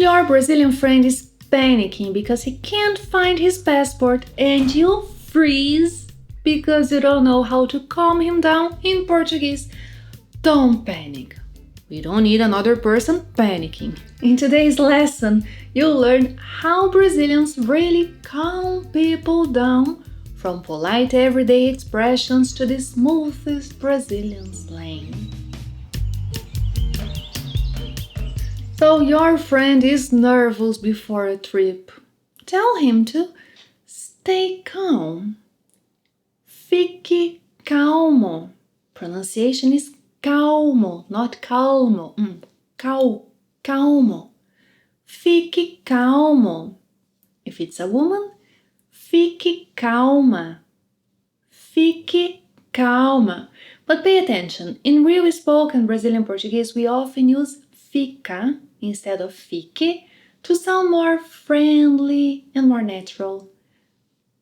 Your Brazilian friend is panicking because he can't find his passport and you freeze because you don't know how to calm him down in Portuguese. Don't panic. We don't need another person panicking. In today's lesson, you'll learn how Brazilians really calm people down, from polite everyday expressions to the smoothest Brazilian slang. So your friend is nervous before a trip. Tell him to stay calm. Fique calmo. Pronunciation is calmo, not calmo. Calmo. Fique calmo. If it's a woman, fique calma. Fique calma. But pay attention, in real spoken Brazilian Portuguese, we often use fica instead of fique to sound more friendly and more natural.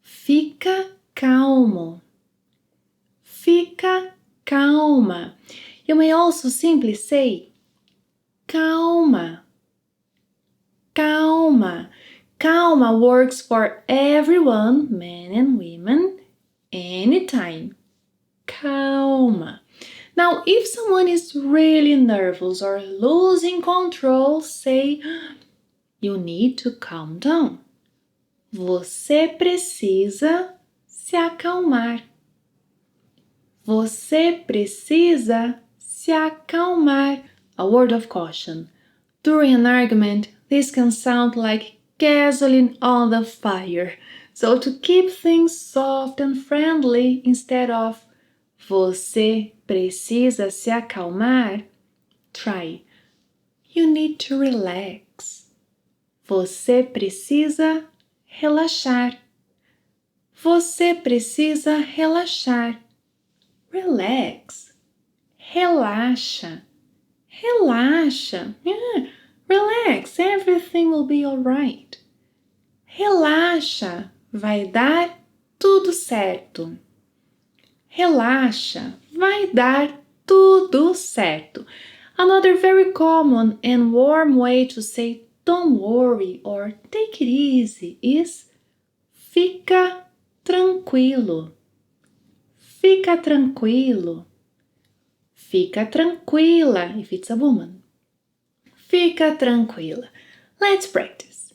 Fica calmo. Fica calma. You may also simply say calma. Calma. Calma works for everyone, men and women, anytime. Calma. Now, if someone is really nervous or losing control, say, you need to calm down. Você precisa se acalmar. Você precisa se acalmar. A word of caution. During an argument, this can sound like gasoline on the fire. So to keep things soft and friendly, instead of você precisa se acalmar, try. You need to relax. Você precisa relaxar. Você precisa relaxar. Relax. Relaxa. Relaxa. Yeah, relax. Everything will be alright. Relaxa. Vai dar tudo certo. Relaxa, vai dar tudo certo. Another very common and warm way to say don't worry or take it easy is fica tranquilo. Fica tranquilo. Fica tranquila if it's a woman. Fica tranquila. Let's practice.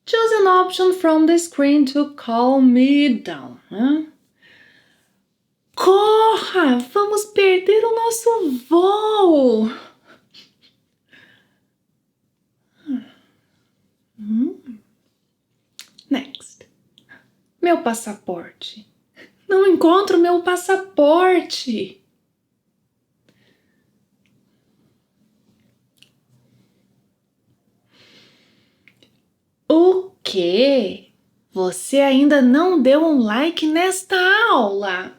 Choose an option from the screen to calm me down. Corra! Vamos perder o nosso voo! Next. Meu passaporte. Não encontro meu passaporte. O quê? Você ainda não deu um like nesta aula?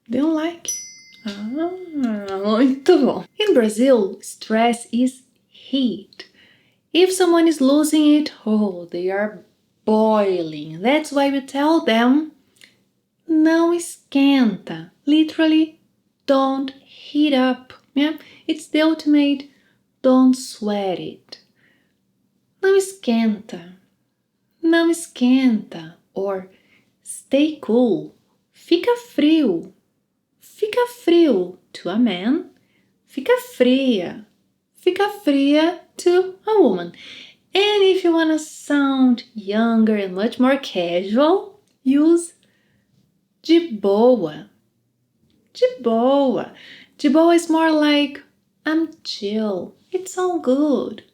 Dê um like. Muito bom. In Brazil, stress is heat. If someone is losing it, they are boiling. That's why we tell them, não esquenta. Literally, don't heat up. Yeah? It's the ultimate, don't sweat it. Não esquenta. Não esquenta. Or stay cool. Fica frio. Fica frio to a man. Fica fria. Fica fria to a woman. And if you want to sound younger and much more casual, use de boa. De boa. De boa is more like I'm chill. It's all good.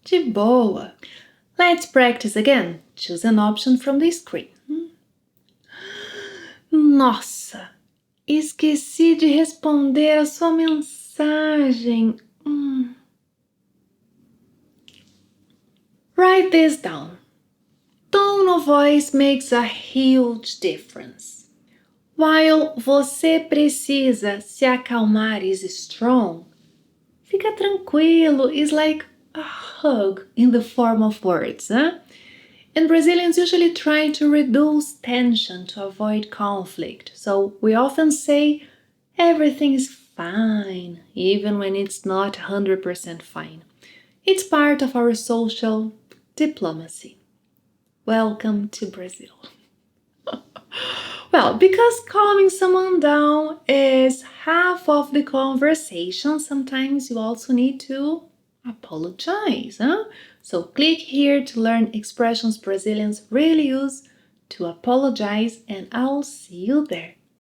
De boa. Let's practice again. Choose an option from the screen. Nossa, esqueci de responder a sua mensagem. Write this down. Tone of voice makes a huge difference. While você precisa se acalmar is strong, fica tranquilo is like a hug in the form of words. And Brazilians usually try to reduce tension to avoid conflict. So we often say everything is fine, even when it's not 100% fine. It's part of our social diplomacy. Welcome to Brazil. Well, because calming someone down is half of the conversation, sometimes you also need to apologize. So click here to learn expressions Brazilians really use to apologize, and I'll see you there.